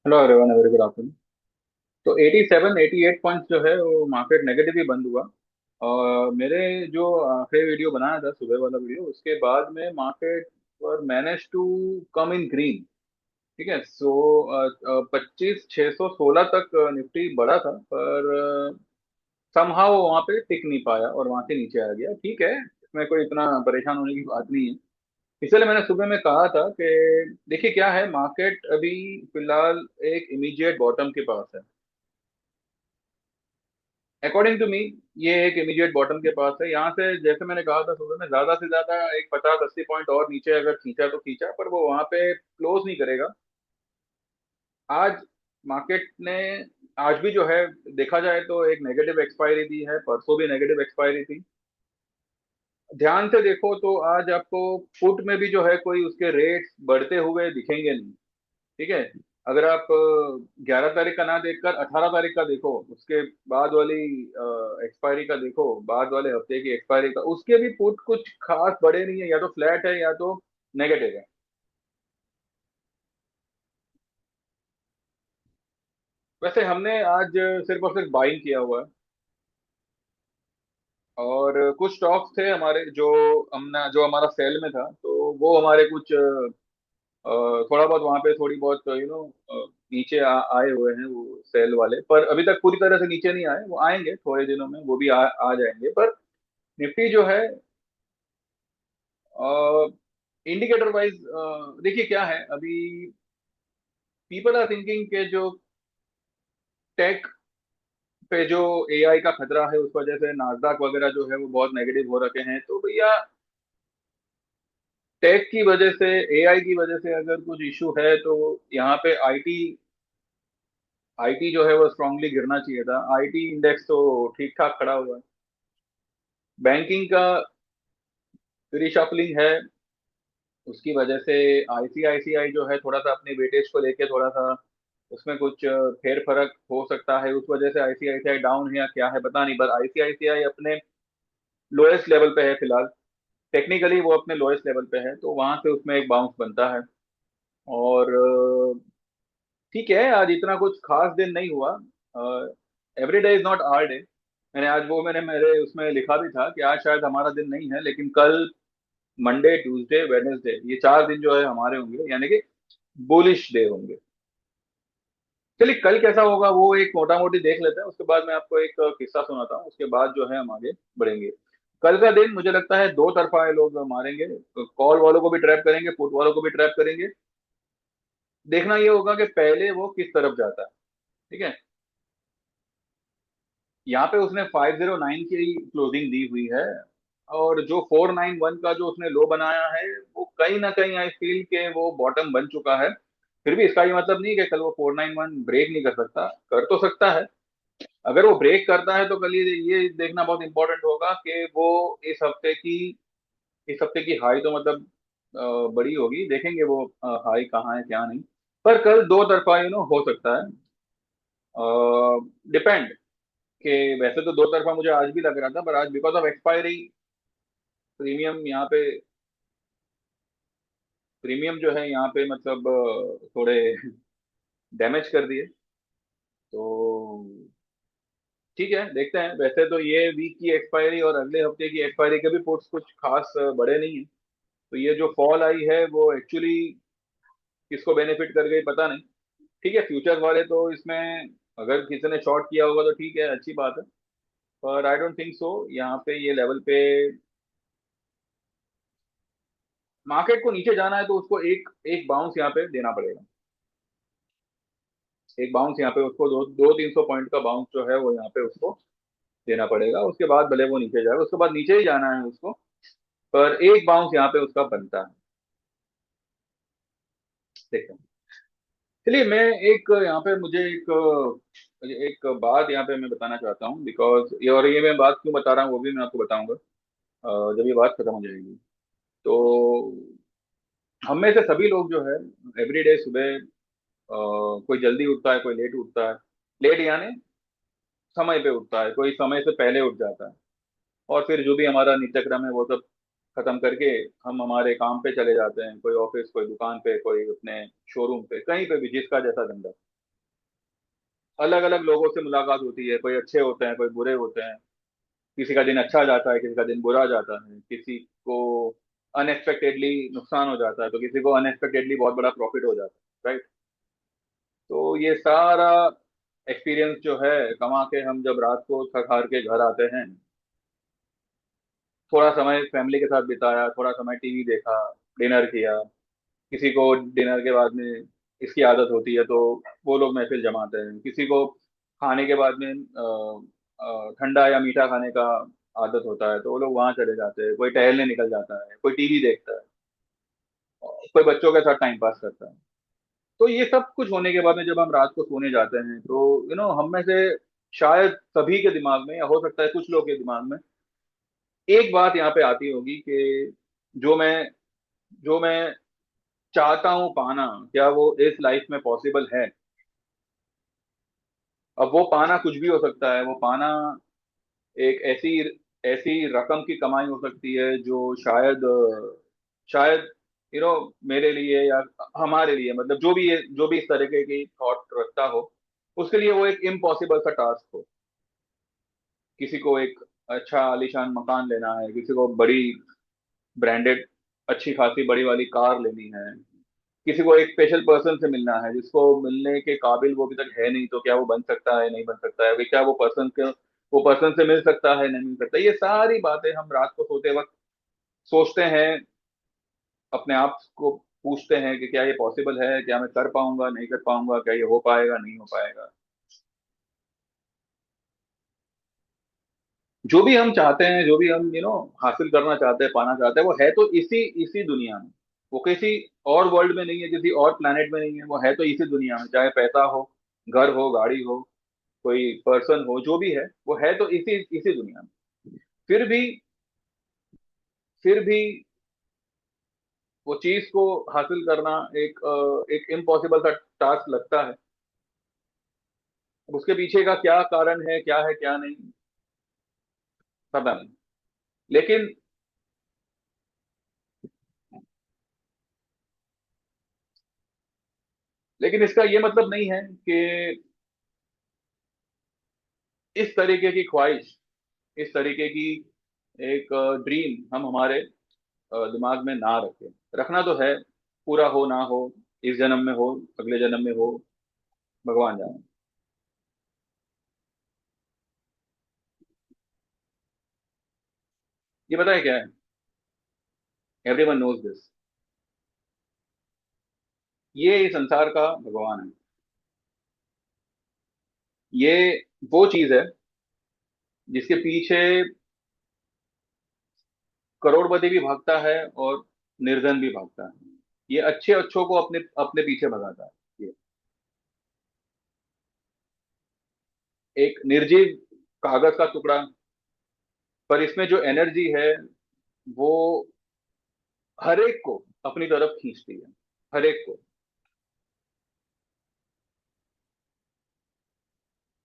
Hello everyone, very good afternoon. तो 87 88 points जो है वो मार्केट नेगेटिव ही बंद हुआ। और मेरे जो आखिरी वीडियो बनाया था, सुबह वाला वीडियो, उसके बाद में मार्केट और manage to come in green. ठीक है। सो 25,616 तक निफ्टी बढ़ा था, पर समहाउ वहां पे टिक नहीं पाया और वहां से नीचे आ गया। ठीक है, इसमें कोई इतना परेशान होने की बात नहीं है। इसलिए मैंने सुबह में कहा था कि देखिए क्या है, मार्केट अभी फिलहाल एक इमीडिएट बॉटम के पास है। अकॉर्डिंग टू मी, ये एक इमीडिएट बॉटम के पास है। यहाँ से जैसे मैंने कहा था सुबह में, ज्यादा से ज्यादा एक 50 80 पॉइंट और नीचे अगर खींचा तो खींचा, पर वो वहां पे क्लोज नहीं करेगा। आज मार्केट ने, आज भी जो है, देखा जाए तो एक नेगेटिव एक्सपायरी दी है, परसों भी नेगेटिव एक्सपायरी थी। ध्यान से देखो तो आज आपको फुट में भी जो है कोई उसके रेट्स बढ़ते हुए दिखेंगे नहीं। ठीक है। अगर आप 11 तारीख का ना देखकर 18 तारीख का देखो, उसके बाद वाली एक्सपायरी का देखो, बाद वाले हफ्ते की एक्सपायरी का, उसके भी पुट कुछ खास बड़े नहीं है, या तो फ्लैट है या तो नेगेटिव है। वैसे हमने आज सिर्फ और सिर्फ बाइंग किया हुआ है। और कुछ स्टॉक्स थे हमारे जो हमने, जो हमारा सेल में था, तो वो हमारे कुछ थोड़ा बहुत वहां पे थोड़ी बहुत नीचे आए हुए हैं वो सेल वाले, पर अभी तक पूरी तरह से नीचे नहीं आए। वो आएंगे थोड़े दिनों में, वो भी आ जाएंगे। पर निफ्टी जो है, इंडिकेटर वाइज देखिए क्या है अभी। पीपल आर थिंकिंग के जो टेक पे जो एआई का खतरा है, उस वजह से नाजदाक वगैरह जो है वो बहुत नेगेटिव हो रखे हैं। तो भैया, टेक की वजह से, एआई की वजह से अगर कुछ इशू है तो यहाँ पे आईटी, आईटी जो है वो स्ट्रांगली गिरना चाहिए था। आईटी इंडेक्स तो ठीक ठाक खड़ा हुआ है। बैंकिंग का रिशफलिंग है, उसकी वजह से आईसीआईसीआई जो है थोड़ा सा अपने वेटेज को लेके थोड़ा सा उसमें कुछ फेर फर्क हो सकता है। उस वजह से आईसीआईसीआई डाउन है या क्या है पता नहीं, पर आईसीआईसीआई अपने लोएस्ट लेवल पे है फिलहाल। टेक्निकली वो अपने लोएस्ट लेवल पे है, तो वहां से उसमें एक बाउंस बनता है। और ठीक है, आज इतना कुछ खास दिन नहीं हुआ। Every day is not our day. मैंने मेरे उसमें लिखा भी था कि आज शायद हमारा दिन नहीं है, लेकिन कल मंडे ट्यूसडे वेडनेसडे, ये 4 दिन जो है हमारे होंगे, यानी कि बुलिश डे होंगे। चलिए, कल कैसा होगा वो एक मोटा मोटी देख लेते हैं, उसके बाद मैं आपको एक किस्सा सुनाता हूँ, उसके बाद जो है हम आगे बढ़ेंगे। कल का दिन मुझे लगता है दो तरफा ये लोग मारेंगे। कॉल वालों को भी ट्रैप करेंगे, पुट वालों को भी ट्रैप करेंगे। देखना ये होगा कि पहले वो किस तरफ जाता है। ठीक है। यहाँ पे उसने 509 की क्लोजिंग दी हुई है, और जो 491 का जो उसने लो बनाया है, वो कहीं ना कहीं आई फील के वो बॉटम बन चुका है। फिर भी इसका ये मतलब नहीं कि कल वो 491 ब्रेक नहीं कर सकता, कर तो सकता है। अगर वो ब्रेक करता है तो कल ये देखना बहुत इंपॉर्टेंट होगा कि वो इस हफ्ते की इस हफ्ते की हाई तो मतलब बड़ी होगी। देखेंगे वो हाई कहाँ है क्या नहीं। पर कल दो तरफा हो सकता है। डिपेंड कि वैसे तो दो तरफा मुझे आज भी लग रहा था, पर आज बिकॉज ऑफ एक्सपायरी प्रीमियम यहाँ पे, प्रीमियम जो है यहाँ पे मतलब थोड़े डैमेज कर दिए। तो ठीक है, देखते हैं। वैसे तो ये वीक की एक्सपायरी और अगले हफ्ते की एक्सपायरी के भी पुट्स कुछ खास बड़े नहीं है। तो ये जो फॉल आई है वो एक्चुअली किसको बेनिफिट कर गई पता नहीं। ठीक है, फ्यूचर्स वाले तो इसमें अगर किसी ने शॉर्ट किया होगा तो ठीक है, अच्छी बात है। पर आई डोंट थिंक सो यहाँ पे ये लेवल पे मार्केट को नीचे जाना है तो उसको एक एक बाउंस यहाँ पे देना पड़ेगा। एक बाउंस यहाँ पे उसको दो दो 300 पॉइंट का बाउंस जो है वो यहाँ पे उसको देना पड़ेगा। उसके बाद भले वो नीचे जाए, उसके बाद नीचे ही जाना है उसको, पर एक बाउंस यहाँ पे उसका बनता है। देखते हैं। चलिए, मैं एक यहाँ पे मुझे एक बात यहाँ पे मैं बताना चाहता हूँ, बिकॉज ये, और ये मैं बात क्यों बता रहा हूँ वो भी मैं आपको बताऊंगा जब ये बात खत्म हो जाएगी। तो हम में से सभी लोग जो है एवरीडे सुबह कोई जल्दी उठता है, कोई लेट उठता है। लेट यानी समय पे उठता है, कोई समय से पहले उठ जाता है। और फिर जो भी हमारा नित्यक्रम है वो सब खत्म करके हम हमारे काम पे चले जाते हैं, कोई ऑफिस, कोई दुकान पे, कोई अपने शोरूम पे, कहीं पे भी जिसका जैसा धंधा। अलग अलग लोगों से मुलाकात होती है, कोई अच्छे होते हैं, कोई बुरे होते हैं। किसी का दिन अच्छा जाता है, किसी का दिन बुरा जाता है, किसी को अनएक्सपेक्टेडली नुकसान हो जाता है, तो किसी को अनएक्सपेक्टेडली बहुत बड़ा प्रॉफिट हो जाता है, राइट। तो ये सारा एक्सपीरियंस जो है, कमा के हम जब रात को थक हार के घर आते हैं, थोड़ा समय फैमिली के साथ बिताया, थोड़ा समय टीवी देखा, डिनर किया। किसी को डिनर के बाद में इसकी आदत होती है, तो वो लोग महफिल जमाते हैं। किसी को खाने के बाद में ठंडा या मीठा खाने का आदत होता है, तो वो लोग वहां चले जाते हैं। कोई टहलने निकल जाता है, कोई टीवी देखता है, कोई बच्चों के साथ टाइम पास करता है। तो ये सब कुछ होने के बाद में जब हम रात को सोने जाते हैं, तो हम में से शायद सभी के दिमाग में, या हो सकता है कुछ लोग के दिमाग में, एक बात यहाँ पे आती होगी कि जो मैं जो मैं चाहता हूँ पाना, क्या वो इस लाइफ में पॉसिबल है। अब वो पाना कुछ भी हो सकता है। वो पाना एक ऐसी ऐसी रकम की कमाई हो सकती है जो शायद मेरे लिए या हमारे लिए, मतलब जो भी इस तरीके की थॉट रखता हो, उसके लिए वो एक इम्पॉसिबल सा टास्क हो। किसी को एक अच्छा आलीशान मकान लेना है, किसी को बड़ी ब्रांडेड अच्छी खासी बड़ी वाली कार लेनी है, किसी को एक स्पेशल पर्सन से मिलना है जिसको मिलने के काबिल वो अभी तक है नहीं, तो क्या वो बन सकता है, नहीं बन सकता है, क्या वो पर्सन से मिल सकता है, नहीं मिल सकता। ये सारी बातें हम रात को सोते वक्त सोचते हैं, अपने आप को पूछते हैं कि क्या ये पॉसिबल है, क्या मैं कर पाऊंगा, नहीं कर पाऊंगा, क्या ये हो पाएगा, नहीं हो पाएगा। जो भी हम चाहते हैं, जो भी हम हासिल करना चाहते हैं, पाना चाहते हैं, वो है तो इसी इसी दुनिया में। वो किसी और वर्ल्ड में नहीं है, किसी और प्लेनेट में नहीं है। वो है तो इसी दुनिया में, चाहे पैसा हो, घर हो, गाड़ी हो, कोई पर्सन हो, जो भी है वो है तो इसी इसी दुनिया में। फिर भी फिर भी वो चीज को हासिल करना एक इम्पॉसिबल सा टास्क लगता है। अब उसके पीछे का क्या कारण है, क्या है, क्या नहीं, पता नहीं। लेकिन लेकिन इसका ये मतलब नहीं है कि इस तरीके की ख्वाहिश, इस तरीके की एक ड्रीम हम हमारे दिमाग में ना रखें। रखना तो है, पूरा हो ना हो, इस जन्म में हो, अगले जन्म में हो, भगवान जाने। ये पता है क्या है? Everyone knows this. ये इस संसार का भगवान है। ये वो चीज है जिसके पीछे करोड़पति भी भागता है और निर्धन भी भागता है। ये अच्छे अच्छों को अपने अपने पीछे भगाता है। ये एक निर्जीव कागज का टुकड़ा, पर इसमें जो एनर्जी है वो हर एक को अपनी तरफ खींचती है, हर एक को।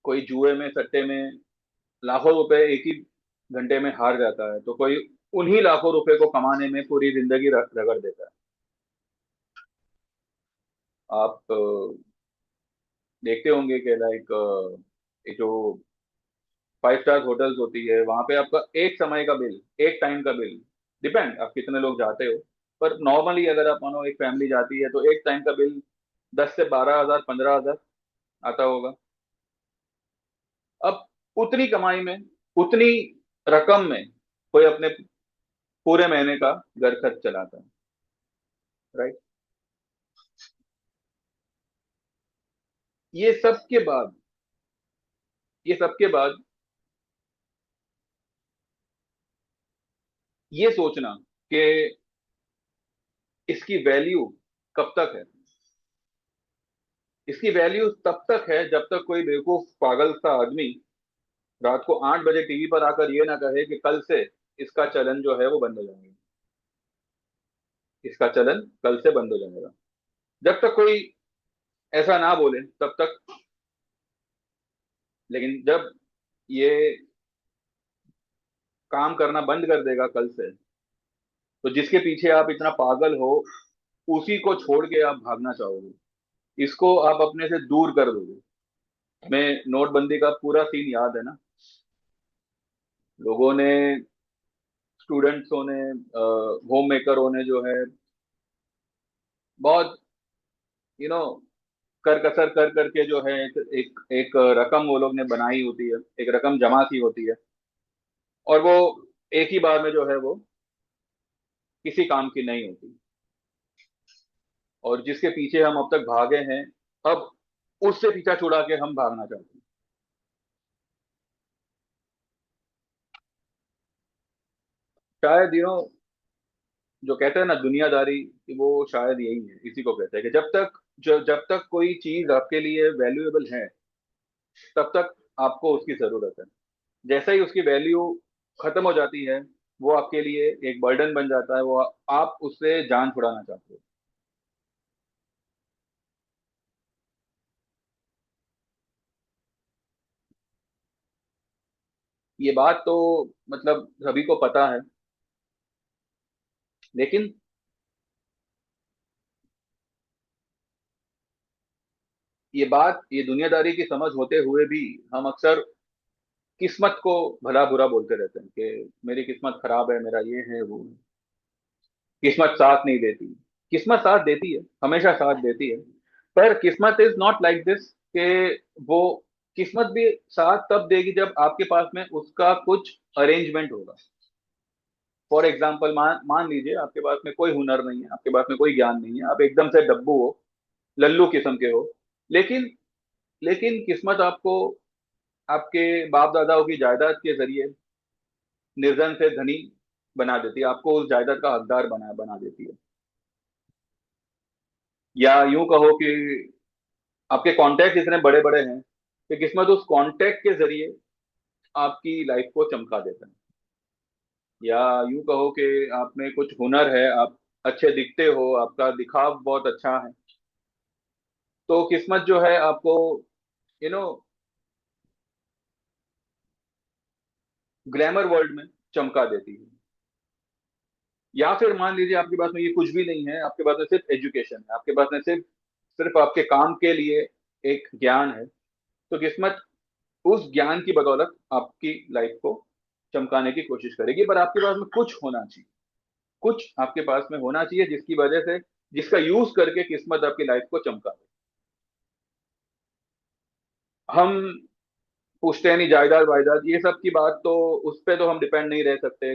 कोई जुए में, सट्टे में लाखों रुपए एक ही घंटे में हार जाता है, तो कोई उन्हीं लाखों रुपए को कमाने में पूरी जिंदगी रगड़ देता है। आप देखते होंगे कि लाइक जो 5 स्टार होटल्स होती है, वहां पे आपका एक समय का बिल, एक टाइम का बिल, डिपेंड आप कितने लोग जाते हो, पर नॉर्मली अगर आप मानो एक फैमिली जाती है, तो एक टाइम का बिल 10 से 12 हजार, 15 हजार आता होगा। अब उतनी कमाई में, उतनी रकम में कोई अपने पूरे महीने का घर खर्च चलाता है, राइट। ये सब के बाद ये सब के बाद ये सोचना कि इसकी वैल्यू कब तक है। इसकी वैल्यू तब तक है जब तक कोई बेवकूफ पागल सा आदमी रात को 8 बजे टीवी पर आकर ये ना कहे कि कल से इसका चलन जो है वो बंद हो जाएगा, इसका चलन कल से बंद हो जाएगा। जब तक कोई ऐसा ना बोले तब तक। लेकिन जब ये काम करना बंद कर देगा कल से, तो जिसके पीछे आप इतना पागल हो, उसी को छोड़ के आप भागना चाहोगे, इसको आप अपने से दूर कर दोगे। हमें नोटबंदी का पूरा सीन याद है ना। लोगों ने, स्टूडेंट्सों ने, होम मेकरों ने जो है बहुत यू नो कर कसर कर करके जो है एक रकम वो लोग ने बनाई होती है, एक रकम जमा की होती है, और वो एक ही बार में जो है वो किसी काम की नहीं होती। और जिसके पीछे हम अब तक भागे हैं, अब उससे पीछा छुड़ा के हम भागना चाहते हैं। शायद जो कहते हैं ना दुनियादारी, कि वो शायद यही है, इसी को कहते हैं कि जब तक कोई चीज आपके लिए वैल्यूएबल है, तब तक आपको उसकी जरूरत है। जैसे ही उसकी वैल्यू खत्म हो जाती है, वो आपके लिए एक बर्डन बन जाता है, वो आप उससे जान छुड़ाना चाहते हो। ये बात तो मतलब सभी को पता है, लेकिन ये दुनियादारी की समझ होते हुए भी हम अक्सर किस्मत को भला बुरा बोलते रहते हैं कि मेरी किस्मत खराब है, मेरा ये है वो है। किस्मत साथ नहीं देती। किस्मत साथ देती है, हमेशा साथ देती है। पर किस्मत इज नॉट लाइक दिस, कि वो किस्मत भी साथ तब देगी जब आपके पास में उसका कुछ अरेंजमेंट होगा। फॉर एग्जाम्पल, मान लीजिए आपके पास में कोई हुनर नहीं है, आपके पास में कोई ज्ञान नहीं है, आप एकदम से डब्बू हो, लल्लू किस्म के हो। लेकिन लेकिन किस्मत आपको आपके बाप दादाओं की जायदाद के जरिए निर्धन से धनी बना देती है, आपको उस जायदाद का हकदार बना बना देती है। या यूं कहो कि आपके कॉन्टैक्ट इतने बड़े बड़े हैं कि किस्मत उस कॉन्टैक्ट के जरिए आपकी लाइफ को चमका देता है। या यूं कहो कि आप में कुछ हुनर है, आप अच्छे दिखते हो, आपका दिखाव बहुत अच्छा है, तो किस्मत जो है आपको यू नो ग्लैमर वर्ल्ड में चमका देती है। या फिर मान लीजिए आपके पास में ये कुछ भी नहीं है, आपके पास में सिर्फ एजुकेशन है, आपके पास में सिर्फ सिर्फ आपके काम के लिए एक ज्ञान है, तो किस्मत उस ज्ञान की बदौलत आपकी लाइफ को चमकाने की कोशिश करेगी। पर आपके पास में कुछ होना चाहिए, कुछ आपके पास में होना चाहिए जिसकी वजह से, जिसका यूज करके किस्मत आपकी लाइफ को चमका दे। हम पूछते हैं नहीं जायदाद वायदाद ये सब की बात, तो उस पर तो हम डिपेंड नहीं रह सकते,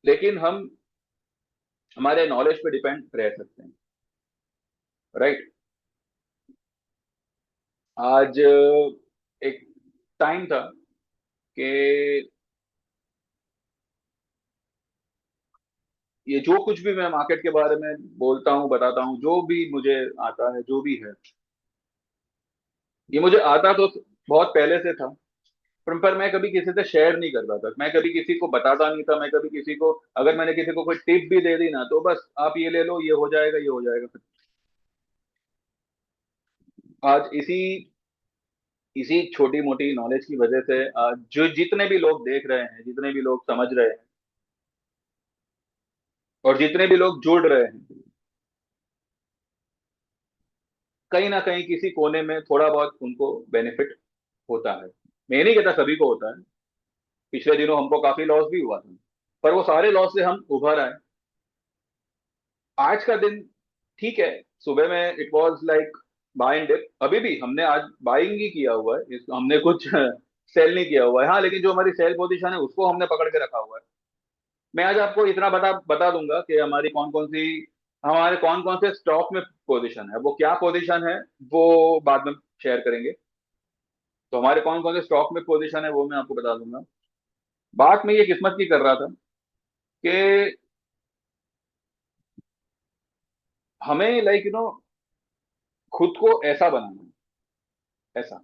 लेकिन हम हमारे नॉलेज पे डिपेंड रह सकते हैं। राइट। आज एक टाइम था कि ये जो कुछ भी मैं मार्केट के बारे में बोलता हूँ, बताता हूँ, जो भी मुझे आता है, जो भी है, ये मुझे आता तो बहुत पहले से था। पर मैं कभी किसी से शेयर नहीं करता था, मैं कभी किसी को बताता नहीं था, मैं कभी किसी को, अगर मैंने किसी को कोई टिप भी दे दी ना, तो बस आप ये ले लो, ये हो जाएगा, ये हो जाएगा। आज इसी इसी छोटी मोटी नॉलेज की वजह से आज जो जितने भी लोग देख रहे हैं, जितने भी लोग समझ रहे हैं, और जितने भी लोग जुड़ रहे हैं, कहीं ना कहीं किसी कोने में थोड़ा बहुत उनको बेनिफिट होता है। मैं नहीं कहता सभी को होता है। पिछले दिनों हमको काफी लॉस भी हुआ था, पर वो सारे लॉस से हम उभर आए। आज का दिन ठीक है। सुबह में it was like buy and dip, अभी भी हमने आज बाइंग ही किया हुआ है, हमने कुछ सेल नहीं किया हुआ है। हाँ, लेकिन जो हमारी सेल पोजीशन है उसको हमने पकड़ के रखा हुआ है। मैं आज आपको इतना बता बता दूंगा कि हमारे कौन कौन से स्टॉक में पोजीशन है, वो क्या पोजीशन है वो बाद में शेयर करेंगे। तो हमारे कौन कौन से स्टॉक में पोजीशन है वो मैं आपको बता दूंगा। बात मैं ये किस्मत की कर रहा था कि हमें लाइक खुद को ऐसा बनाना है, ऐसा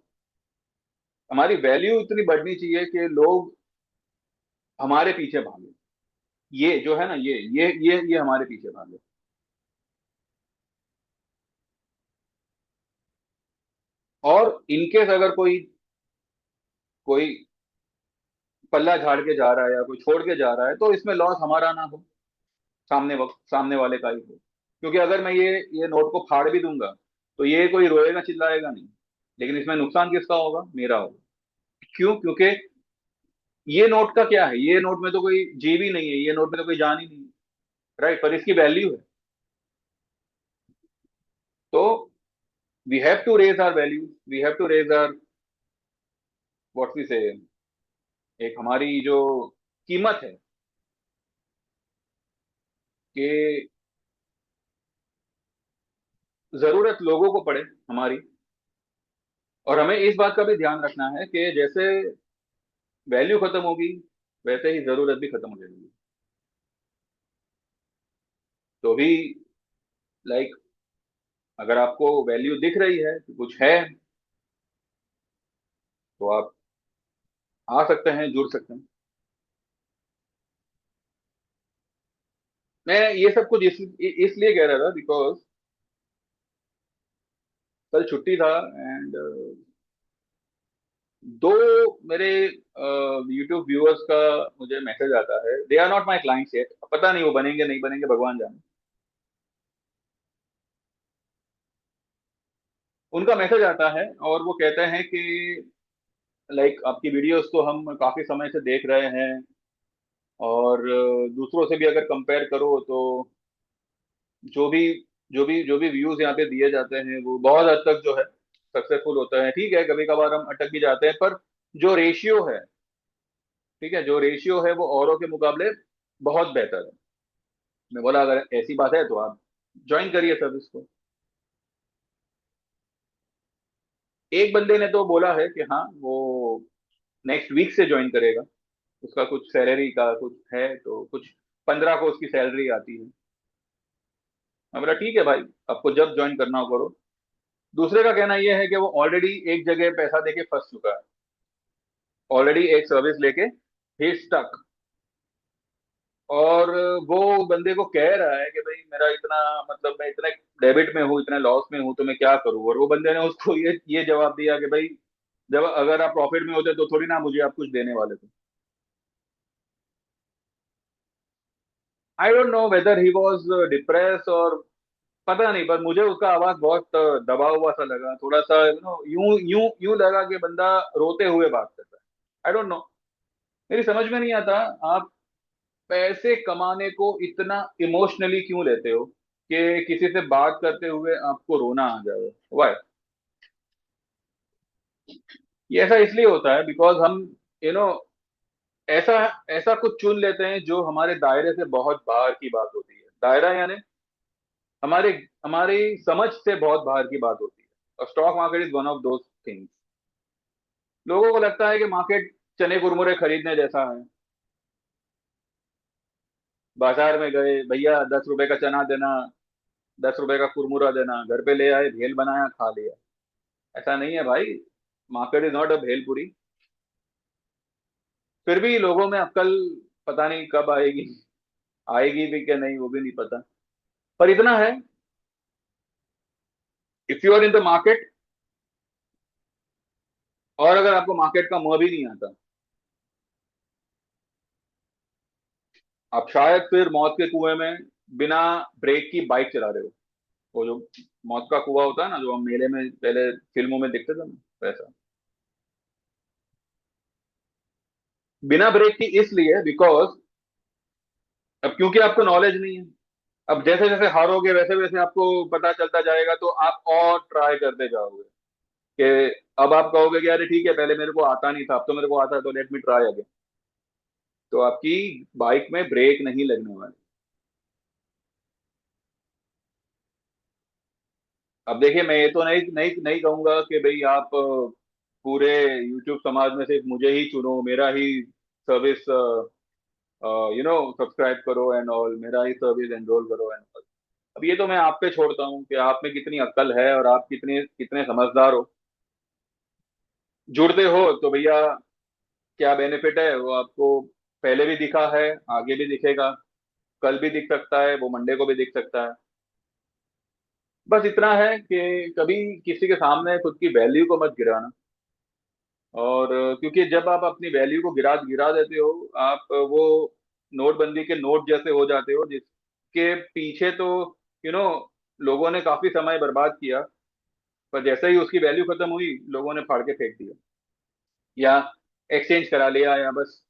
हमारी वैल्यू इतनी बढ़नी चाहिए कि लोग हमारे पीछे भागे। ये जो है ना, ये हमारे पीछे भागे। और इनकेस अगर कोई कोई पल्ला झाड़ के जा रहा है या कोई छोड़ के जा रहा है, तो इसमें लॉस हमारा ना हो, सामने वाले का ही हो। क्योंकि अगर मैं ये नोट को फाड़ भी दूंगा, तो ये कोई रोएगा चिल्लाएगा नहीं, लेकिन इसमें नुकसान किसका होगा? मेरा होगा। क्यों? क्योंकि ये नोट का क्या है, ये नोट में तो कोई जीव ही नहीं है, ये नोट में तो कोई जान ही नहीं है, राइट? पर इसकी वैल्यू है। तो we have to raise our value, we have to raise our, what we say, एक हमारी जो कीमत है कि जरूरत लोगों को पड़े हमारी। और हमें इस बात का भी ध्यान रखना है कि जैसे वैल्यू खत्म होगी, वैसे ही जरूरत भी खत्म हो जाएगी। तो भी लाइक, अगर आपको वैल्यू दिख रही है कि कुछ है, तो आप आ सकते हैं, जुड़ सकते हैं। मैं ये सब कुछ इसलिए कह रहा था बिकॉज कल छुट्टी था, एंड दो मेरे यूट्यूब व्यूअर्स का मुझे मैसेज आता है। They are not my clients yet, पता नहीं वो बनेंगे नहीं बनेंगे, भगवान जाने। उनका मैसेज आता है और वो कहते हैं कि लाइक आपकी वीडियोस तो हम काफी समय से देख रहे हैं, और दूसरों से भी अगर कंपेयर करो तो जो भी जो भी व्यूज यहाँ पे दिए जाते हैं वो बहुत हद तक जो है सक्सेसफुल होता है। ठीक है, कभी कभार हम अटक भी जाते हैं, पर जो रेशियो है, ठीक है, जो रेशियो है वो औरों के मुकाबले बहुत बेहतर है। मैं बोला अगर ऐसी बात है तो आप ज्वाइन करिए सर्विस को। एक बंदे ने तो बोला है कि हाँ वो नेक्स्ट वीक से ज्वाइन करेगा। उसका कुछ सैलरी का कुछ है, तो कुछ 15 को उसकी सैलरी आती है। मैं बोला ठीक है भाई, आपको जब ज्वाइन करना हो करो। दूसरे का कहना यह है कि वो ऑलरेडी एक जगह पैसा देके फंस चुका है, ऑलरेडी एक सर्विस लेके ही स्टक। और वो बंदे को कह रहा है कि भाई मेरा इतना, मतलब मैं इतने डेबिट में हूँ, इतने लॉस में हूँ, तो मैं क्या करूँ? और वो बंदे ने उसको ये जवाब दिया कि भाई जब अगर आप प्रॉफिट में होते तो थोड़ी ना मुझे आप कुछ देने वाले थे। I don't know whether he was depress और पता नहीं, पर मुझे उसका आवाज बहुत दबा हुआ सा लगा, थोड़ा सा यूं यूं यूं लगा कि बंदा रोते हुए बात कर रहा है। आई डोंट नो, मेरी समझ में नहीं आता आप पैसे कमाने को इतना इमोशनली क्यों लेते हो कि किसी से बात करते हुए आपको रोना आ जाए। वाई? ये ऐसा इसलिए होता है बिकॉज हम यू नो ऐसा ऐसा कुछ चुन लेते हैं जो हमारे दायरे से बहुत बाहर की बात होती है। दायरा यानी हमारे हमारी समझ से बहुत बाहर की बात होती है। और stock market is one of those things. लोगों को लगता है कि मार्केट चने कुरमुरे खरीदने जैसा है। बाजार में गए, भैया 10 रुपए का चना देना, 10 रुपए का कुरमुरा देना, घर पे ले आए, भेल बनाया, खा लिया। ऐसा नहीं है भाई, market is not a bhelpuri. फिर भी लोगों में अक्ल पता नहीं कब आएगी, आएगी भी क्या नहीं वो भी नहीं पता। पर इतना है, if you are in the market, और अगर आपको मार्केट का मुंह भी नहीं आता, आप शायद फिर मौत के कुएं में बिना ब्रेक की बाइक चला रहे हो। वो जो मौत का कुआं होता है ना, जो हम मेले में पहले फिल्मों में देखते थे ना, वैसा। बिना ब्रेक की इसलिए बिकॉज अब क्योंकि आपको नॉलेज नहीं है। अब जैसे जैसे हारोगे वैसे वैसे आपको पता चलता जाएगा, तो आप और ट्राई करते जाओगे कि अब आप कहोगे कि अरे ठीक है, पहले मेरे को आता नहीं था, अब तो मेरे को आता है, तो लेट मी ट्राई अगेन। तो आपकी बाइक में ब्रेक नहीं लगने वाली। अब देखिए, मैं ये तो नहीं नहीं नहीं कहूंगा कि भाई आप पूरे यूट्यूब समाज में सिर्फ मुझे ही चुनो, मेरा ही सर्विस सब्सक्राइब करो एंड ऑल, मेरा ही सर्विस एनरोल करो एंड ऑल। अब ये तो मैं आप पे छोड़ता हूँ कि आप में कितनी अक्ल है और आप कितने कितने समझदार हो। जुड़ते हो तो भैया क्या बेनिफिट है वो आपको पहले भी दिखा है, आगे भी दिखेगा, कल भी दिख सकता है, वो मंडे को भी दिख सकता है। बस इतना है कि कभी किसी के सामने खुद की वैल्यू को मत गिराना। और क्योंकि जब आप अपनी वैल्यू को गिरा गिरा देते हो, आप वो नोटबंदी के नोट जैसे हो जाते हो, जिसके पीछे तो यू नो लोगों ने काफी समय बर्बाद किया, पर जैसे ही उसकी वैल्यू खत्म हुई, लोगों ने फाड़ के फेंक दिया, या एक्सचेंज करा लिया, या बस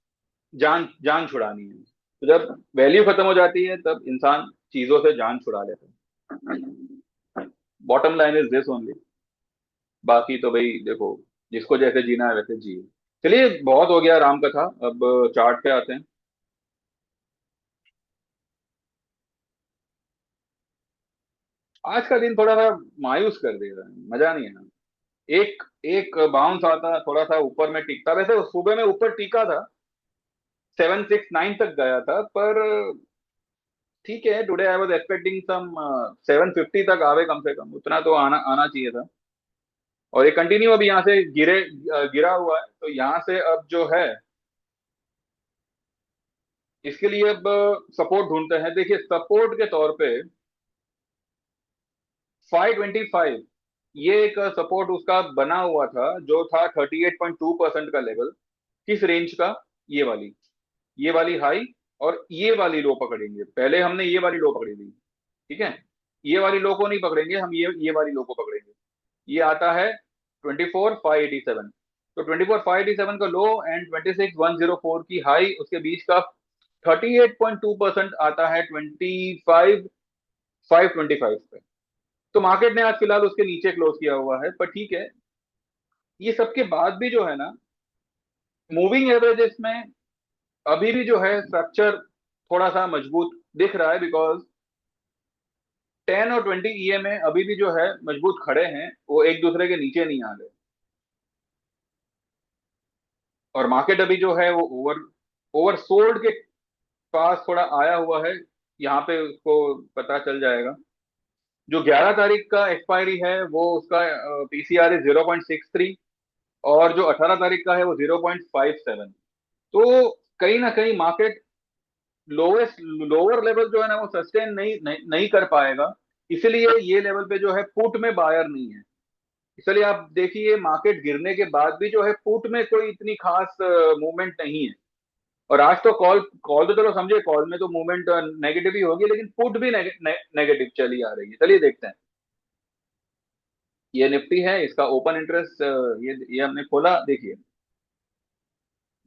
जान जान छुड़ानी है। तो जब वैल्यू खत्म हो जाती है तब इंसान चीजों से जान छुड़ा लेता है। Bottom line is this only. बाकी तो भाई देखो, जिसको जैसे जीना है वैसे जिए। चलिए, बहुत हो गया राम कथा, अब चार्ट पे आते हैं। आज का दिन थोड़ा सा मायूस कर दे रहा है, मजा नहीं है। एक एक बाउंस आता, थोड़ा सा ऊपर में टिकता, वैसे सुबह में ऊपर टिका था, 769 तक गया था, पर ठीक है, today I was expecting some 750 तक आवे, कम से कम उतना तो आना आना चाहिए था। और ये कंटिन्यू अभी यहाँ से गिरा हुआ है, तो यहाँ से अब जो है, इसके लिए अब सपोर्ट ढूंढते हैं। देखिए, सपोर्ट के तौर पे 525, ये एक सपोर्ट उसका बना हुआ था, जो था 38.2% का लेवल। किस रेंज का? ये वाली, ये वाली हाई और ये वाली लो पकड़ेंगे। पहले हमने ये वाली लो पकड़ी थी, ठीक है। ये वाली लो को नहीं पकड़ेंगे हम, ये वाली लो को पकड़ेंगे। ये आता है 24,587। तो 24,587 का लो एंड 26,104 की हाई, उसके बीच का 38.2% आता है 25,525 पे। तो मार्केट ने आज फिलहाल उसके नीचे क्लोज किया हुआ है, पर ठीक है। ये सबके बाद भी जो है ना, मूविंग एवरेजेस में अभी भी जो है स्ट्रक्चर थोड़ा सा मजबूत दिख रहा है, बिकॉज 10 और 20 EMA अभी भी जो है मजबूत खड़े हैं, वो एक दूसरे के नीचे नहीं आ रहे। और मार्केट अभी जो है वो ओवरसोल्ड के पास थोड़ा आया हुआ है। यहाँ पे उसको पता चल जाएगा। जो 11 तारीख का एक्सपायरी है, वो उसका पीसीआर इज 0.63, और जो 18 तारीख का है वो 0.57। तो कहीं ना कहीं मार्केट लोएस्ट लोअर लेवल जो है ना, वो सस्टेन नहीं कर पाएगा। इसलिए ये लेवल पे जो है पुट में बायर नहीं है। इसलिए आप देखिए, मार्केट गिरने के बाद भी जो है पुट में कोई इतनी खास मूवमेंट नहीं है। और आज तो कॉल कॉल तो चलो समझे, कॉल में तो मूवमेंट नेगेटिव ही होगी, लेकिन पुट भी नेगेटिव चली आ रही है। चलिए देखते हैं। ये निफ्टी है, इसका ओपन इंटरेस्ट, ये हमने खोला, देखिए।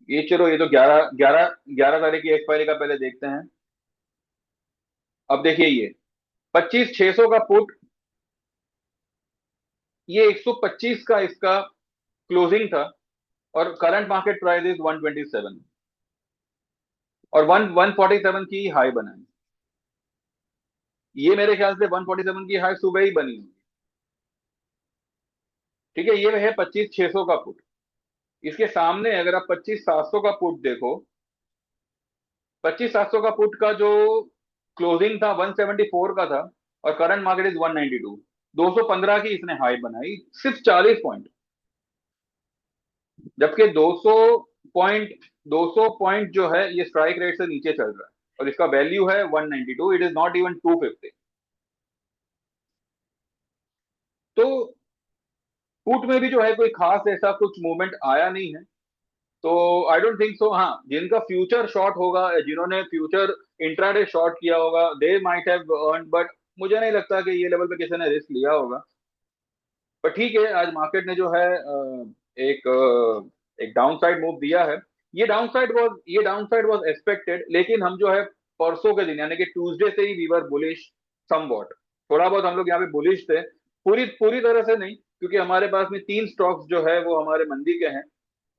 ये चलो, ये तो 11 तारीख की एक्सपायरी का पहले देखते हैं। अब देखिए, ये 25,600 का पुट, ये 125 का इसका क्लोजिंग था, और करंट मार्केट प्राइस इज 127, और 147 की हाई बनाई। ये मेरे ख्याल से 147 की हाई सुबह ही बनी होगी, ठीक है। ये है 25,600 का पुट। इसके सामने अगर आप 25,700 का पुट देखो, 25,700 का पुट का जो क्लोजिंग था 174 का था, और करंट मार्केट इज 192। 215 की इसने हाई बनाई, सिर्फ 40 पॉइंट। जबकि 200 पॉइंट जो है ये स्ट्राइक रेट से नीचे चल रहा है, और इसका वैल्यू है 192, इट इज नॉट इवन 250। तो पुट में भी जो है कोई खास ऐसा कुछ मूवमेंट आया नहीं है। तो आई डोंट थिंक सो। हाँ, जिनका फ्यूचर शॉर्ट होगा, जिन्होंने फ्यूचर इंट्राडे शॉर्ट किया होगा, they might have earn, but मुझे नहीं लगता कि ये लेवल पे किसी ने रिस्क लिया होगा। पर ठीक है, आज मार्केट ने जो है एक एक डाउन साइड मूव दिया है। ये डाउन साइड वाज एक्सपेक्टेड, लेकिन हम जो है परसों के दिन, यानी कि ट्यूसडे से ही वी वर बुलिश समवॉट। थोड़ा बहुत हम लोग यहाँ पे बुलिश थे, पूरी पूरी तरह से नहीं, क्योंकि हमारे पास में तीन स्टॉक्स जो है वो हमारे मंदी के हैं।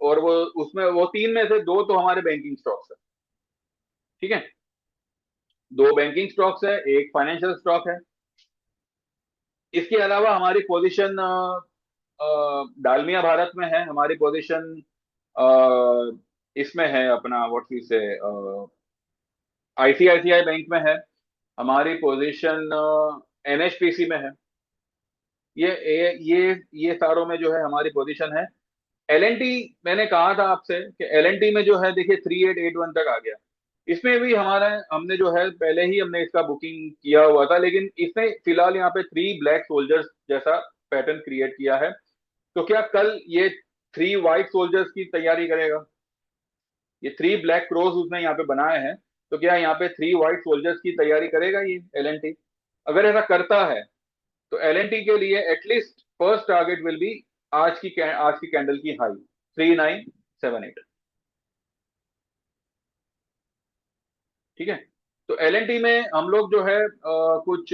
और वो उसमें वो तीन में से दो तो हमारे बैंकिंग स्टॉक्स है, ठीक है। दो बैंकिंग स्टॉक्स है, एक फाइनेंशियल स्टॉक है। इसके अलावा हमारी पोजीशन डालमिया भारत में है, हमारी पोजीशन इसमें है अपना व्हाट वी से आईसीआईसीआई बैंक में है, हमारी पोजीशन एनएचपीसी में है। ये सारों में जो है हमारी पोजीशन है। एलएनटी, मैंने कहा था आपसे कि एलएनटी में जो है देखिए 3881 तक आ गया। इसमें भी हमारा हमने जो है पहले ही हमने इसका बुकिंग किया हुआ था, लेकिन इसने फिलहाल यहाँ पे थ्री ब्लैक सोल्जर्स जैसा पैटर्न क्रिएट किया है। तो क्या कल ये थ्री व्हाइट सोल्जर्स की तैयारी करेगा? ये थ्री ब्लैक क्रोज उसने यहाँ पे बनाए हैं, तो क्या यहाँ पे थ्री व्हाइट सोल्जर्स की तैयारी करेगा ये एलएनटी? अगर ऐसा करता है तो एलएनटी के लिए at least first target will be आज की कैंडल की हाई 3978। ठीक है। तो एलएनटी में हम लोग जो है कुछ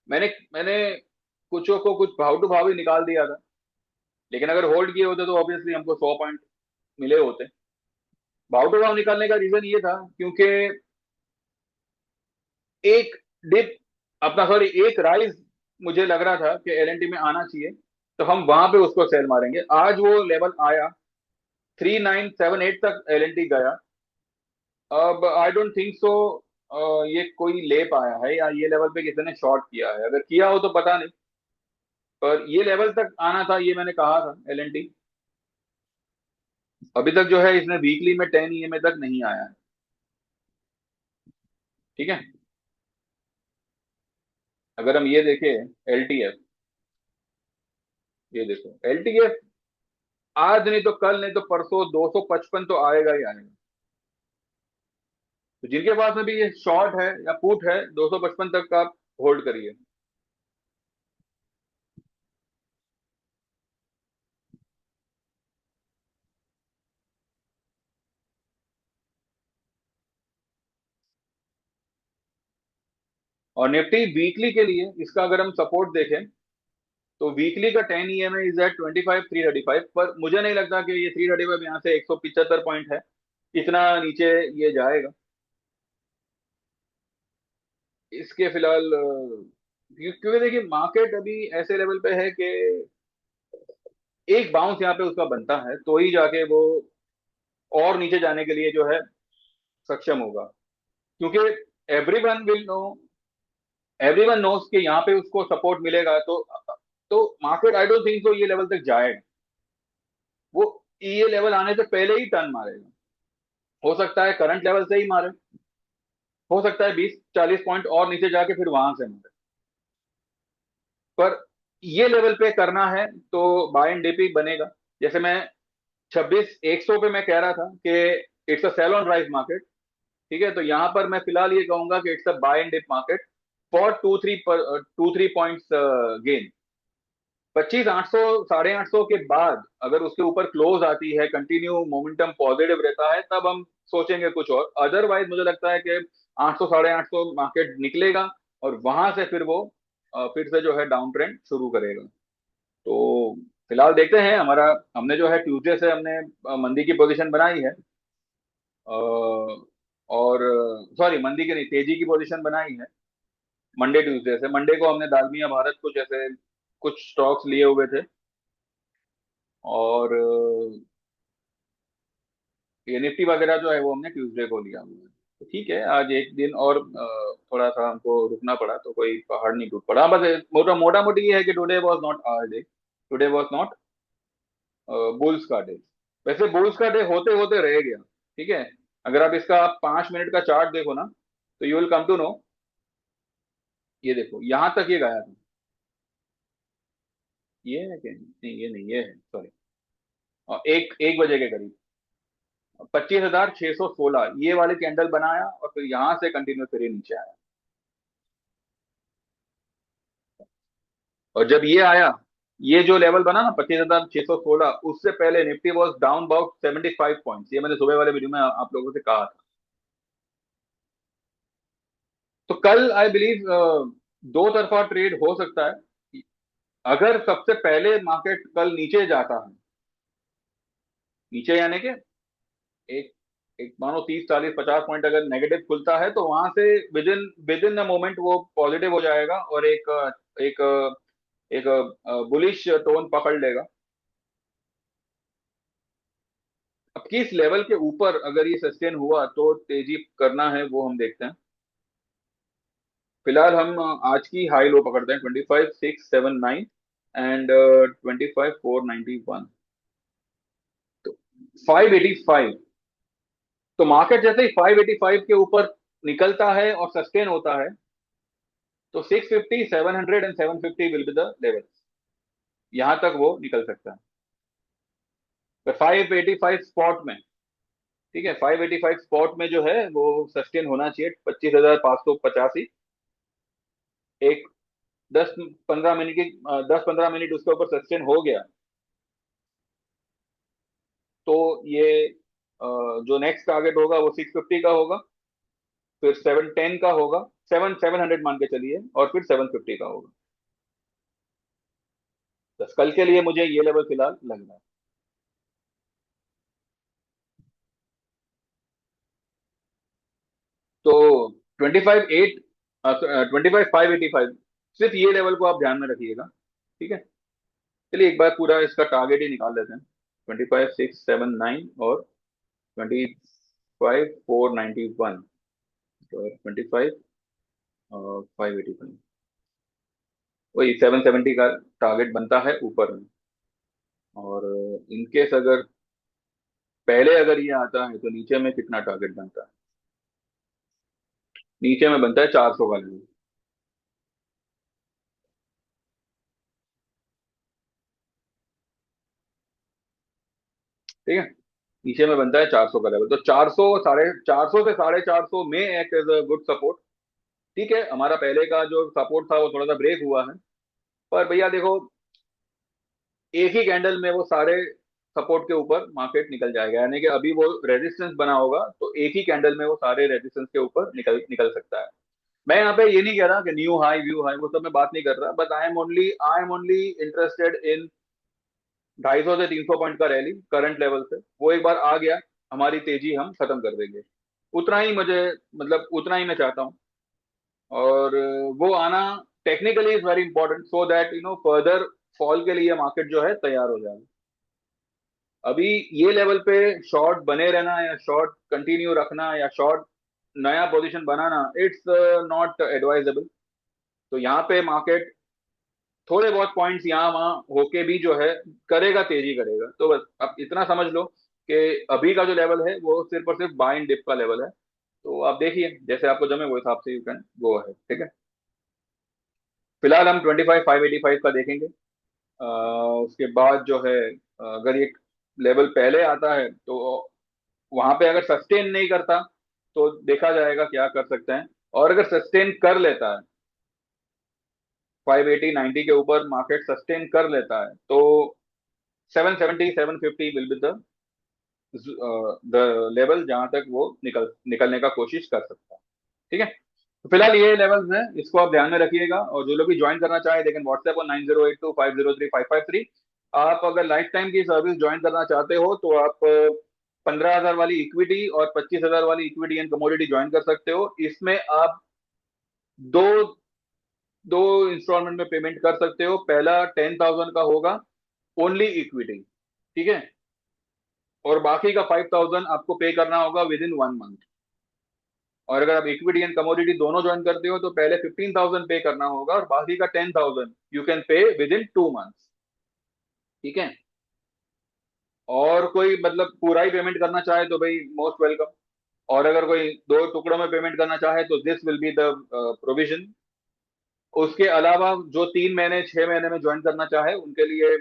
मैंने मैंने कुछों को कुछ भाव टू भाव ही निकाल दिया था, लेकिन अगर होल्ड किए होते तो ऑब्वियसली हमको 100 पॉइंट मिले होते। भाव टू भाव निकालने का रीजन ये था क्योंकि एक डिप अपना सॉरी एक राइज मुझे लग रहा था कि एलएनटी में आना चाहिए, तो हम वहां पे उसको सेल मारेंगे। आज वो लेवल आया, 3978 तक एलएनटी गया। अब आई डोंट थिंक सो ये कोई ले पाया है या ये लेवल पे किसी ने शॉर्ट किया है, अगर किया हो तो पता नहीं। पर ये लेवल तक आना था, ये मैंने कहा था एलएनटी। अभी तक जो है इसने वीकली में 10 EMA तक नहीं आया है। ठीक है। अगर हम ये देखें एलटीएफ, ये देखो एलटीएफ आज नहीं तो कल नहीं तो परसों 255 तो आएगा ही आएगा। तो जिनके पास में भी ये शॉर्ट है या पुट है, 255 तक का आप होल्ड करिए। और निफ्टी वीकली के लिए इसका अगर हम सपोर्ट देखें तो वीकली का 10 EMA इज एट 25,335, पर मुझे नहीं लगता कि ये 335 यहाँ से 175 पॉइंट है, इतना नीचे ये जाएगा। इसके फिलहाल क्योंकि देखिए मार्केट अभी ऐसे लेवल पे है कि एक बाउंस यहाँ पे उसका बनता है तो ही जाके वो और नीचे जाने के लिए जो है सक्षम होगा। क्योंकि everyone will know, everyone knows कि यहाँ पे उसको सपोर्ट मिलेगा, तो market I don't think so ये लेवल तक जाएगा। वो ये लेवल आने से पहले ही टर्न मारेगा। हो सकता है करंट लेवल से ही मारे, हो सकता है 20-40 पॉइंट और नीचे जाके फिर वहां से मारे। पर ये लेवल पे करना है तो बाय एंड डीपी बनेगा। जैसे मैं 26,100 पे मैं कह रहा था कि it's a sell on rise market. ठीक है, तो यहां पर मैं फिलहाल ये कहूंगा कि it's a buy and dip market for 2-3 points gain. 25,800 850 के बाद अगर उसके ऊपर क्लोज आती है, कंटिन्यू मोमेंटम पॉजिटिव रहता है, तब हम सोचेंगे कुछ और। अदरवाइज मुझे लगता है कि 800 850 मार्केट निकलेगा और वहां से फिर वो फिर से जो है डाउन ट्रेंड शुरू करेगा। तो फिलहाल देखते हैं। हमारा हमने जो है ट्यूसडे से हमने मंदी की पोजीशन बनाई है, और सॉरी मंदी की नहीं, तेजी की पोजीशन बनाई है मंडे ट्यूसडे से। मंडे को हमने दालमिया भारत को जैसे कुछ स्टॉक्स लिए हुए थे, और ये निफ्टी वगैरह जो है वो हमने ट्यूसडे को लिया हुआ है। तो ठीक है, आज एक दिन और थोड़ा सा हमको रुकना पड़ा, तो कोई पहाड़ नहीं टूट पड़ा। हाँ, बस मोटा मोटा मोटी ये है कि today was not our day, today was not bulls का डे। वैसे बुल्स का डे होते होते रह गया। ठीक है। अगर आप इसका 5 मिनट का चार्ट देखो ना, तो you will come to know. ये देखो यहां तक ये गया था। ये है कि नहीं, ये नहीं, ये है सॉरी। और एक एक बजे के करीब 25,616 ये वाले कैंडल बनाया, और फिर यहां से कंटिन्यू फिर ये नीचे आया। और जब ये आया, ये जो लेवल बना ना 25,616, उससे पहले Nifty was down about 75 points. ये मैंने सुबह वाले वीडियो में आप लोगों से कहा था। तो कल आई बिलीव दो तरफा ट्रेड हो सकता है। अगर सबसे पहले मार्केट कल नीचे जाता है, नीचे यानी कि एक एक मानो 30 40 50 पॉइंट अगर नेगेटिव खुलता है, तो वहां से विद इन अ मोमेंट वो पॉजिटिव हो जाएगा और एक एक बुलिश टोन पकड़ लेगा। अब किस लेवल के ऊपर अगर ये सस्टेन हुआ तो तेजी करना है, वो हम देखते हैं। फिलहाल हम आज की हाई लो पकड़ते हैं 25,679 एंड 25,491। तो 585, तो मार्केट जैसे ही 585 के ऊपर निकलता है और सस्टेन होता है, तो 650 700 and 750 will be the level. यहां तक वो निकल सकता है। पर 585 स्पॉट में, ठीक है, 585 स्पॉट में जो है वो सस्टेन होना चाहिए 25,585। एक 10-15 मिनट उसके ऊपर सस्टेन हो गया, तो ये जो नेक्स्ट टारगेट होगा वो 650 का होगा, फिर 710 का होगा, 700 मान के चलिए, और फिर 750 का होगा। बस कल के लिए मुझे ये लेवल फिलहाल लग रहा है। तो 25,8, 25,585, सिर्फ ये लेवल को आप ध्यान में रखिएगा। ठीक है, चलिए एक बार पूरा इसका टारगेट ही निकाल लेते हैं। 25,679 और 25,491 और 25,585, वही 770 का टारगेट बनता है ऊपर में। और इनकेस अगर पहले अगर ये आता है तो नीचे में कितना टारगेट बनता है? नीचे में बनता है 400 का लेवल। ठीक है, नीचे में बनता है 400 का लेवल, तो 400, 450 से 450 में act as a good support. ठीक है, हमारा पहले का जो सपोर्ट था वो थोड़ा सा ब्रेक हुआ है, पर भैया देखो, एक ही कैंडल में वो सारे सपोर्ट के ऊपर मार्केट निकल जाएगा, यानी कि अभी वो रेजिस्टेंस बना होगा तो एक ही कैंडल में वो सारे रेजिस्टेंस के ऊपर निकल निकल सकता है। मैं यहाँ पे ये नहीं कह रहा कि न्यू हाई व्यू हाई वो सब मैं बात नहीं कर रहा, but I am only interested in 250 से 300 पॉइंट का रैली करंट लेवल से, वो एक बार आ गया, हमारी तेजी हम खत्म कर देंगे। उतना ही मुझे, मतलब उतना ही मैं चाहता हूँ। और वो आना technically is very important, so that further fall के लिए मार्केट जो है तैयार हो जाए। अभी ये लेवल पे शॉर्ट बने रहना या शॉर्ट कंटिन्यू रखना या शॉर्ट नया position banana, it's not advisable. तो यहाँ पे मार्केट थोड़े बहुत पॉइंट्स यहाँ वहाँ होके भी जो है करेगा, तेजी करेगा, तो बस आप इतना समझ लो कि अभी का जो लेवल है वो सिर्फ और सिर्फ बाय एंड डिप का लेवल है। तो आप देखिए जैसे आपको जमे वो हिसाब से यू कैन गो है। ठीक है, फिलहाल हम 25,585 का देखेंगे। उसके बाद जो है, अगर ये लेवल पहले आता है तो वहां पे अगर सस्टेन नहीं करता तो देखा जाएगा क्या कर सकते हैं। और अगर सस्टेन कर लेता है, 580 90 के ऊपर मार्केट सस्टेन कर लेता है, तो 770 750 विल बी द लेवल जहां तक वो निकलने का कोशिश कर सकता है। ठीक है, तो फिलहाल ये लेवल्स हैं, इसको आप ध्यान में रखिएगा। और जो लोग भी ज्वाइन करना चाहे, लेकिन व्हाट्सएप और 9082503553। आप अगर लाइफ टाइम की सर्विस ज्वाइन करना चाहते हो तो आप 15,000 वाली इक्विटी और 25,000 वाली इक्विटी एंड कमोडिटी ज्वाइन कर सकते हो। इसमें आप दो दो इंस्टॉलमेंट में पेमेंट कर सकते हो। पहला 10,000 का होगा ओनली इक्विटी, ठीक है, और बाकी का 5,000 आपको पे करना होगा विद इन 1 मंथ। और अगर आप इक्विटी एंड कमोडिटी दोनों ज्वाइन करते हो तो पहले 15,000 पे करना होगा और बाकी का 10,000 you can pay with in 2 months. ठीक है, और कोई मतलब पूरा ही पेमेंट करना चाहे तो भाई मोस्ट वेलकम। और अगर कोई दो टुकड़ों में पेमेंट करना चाहे तो this will be the provision. उसके अलावा जो 3 महीने 6 महीने में ज्वाइन करना चाहे उनके लिए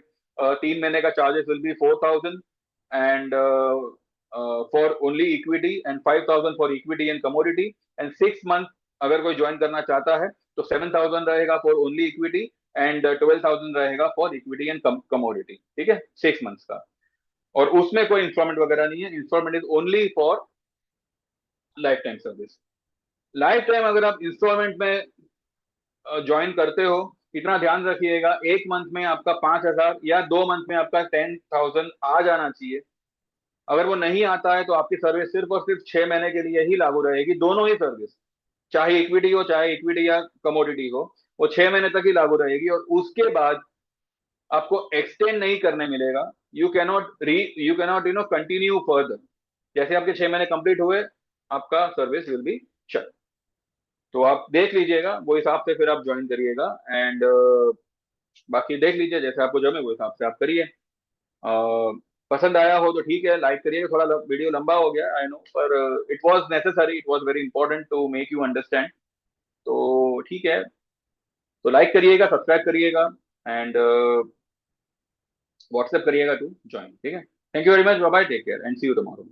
3 महीने का charges will be 4,000 and for only equity and 5,000 for equity and commodity. And 6 month अगर कोई ज्वाइन करना चाहता है तो 7,000 रहेगा फॉर ओनली इक्विटी एंड 12,000 रहेगा फॉर इक्विटी एंड कमोडिटी। ठीक है, 6 मंथ्स का। और उसमें कोई इंस्टॉलमेंट वगैरह नहीं है, instalment is only for lifetime service. Lifetime अगर आप इंस्टॉलमेंट में ज्वाइन करते हो, इतना ध्यान रखिएगा, 1 मंथ में आपका 5,000 या 2 मंथ में आपका 10,000 आ जाना चाहिए। अगर वो नहीं आता है तो आपकी सर्विस सिर्फ और सिर्फ 6 महीने के लिए ही लागू रहेगी, दोनों ही सर्विस, चाहे इक्विटी हो चाहे इक्विटी या कमोडिटी हो, वो 6 महीने तक ही लागू रहेगी। और उसके बाद आपको एक्सटेंड नहीं करने मिलेगा। You cannot continue further. जैसे आपके 6 महीने कंप्लीट हुए, आपका सर्विस विल बी शट। तो आप देख लीजिएगा, वो हिसाब से फिर आप ज्वाइन करिएगा। एंड बाकी देख लीजिए जैसे आपको जमे वो हिसाब से आप करिए। पसंद आया हो तो ठीक है, लाइक करिए। थोड़ा वीडियो लंबा हो गया आई नो, पर it was necessary, it was very important to make you understand. तो ठीक है, तो लाइक करिएगा, सब्सक्राइब करिएगा एंड व्हाट्सएप करिएगा टू ज्वाइन। ठीक है, thank you very much, bye bye, take care and see you tomorrow.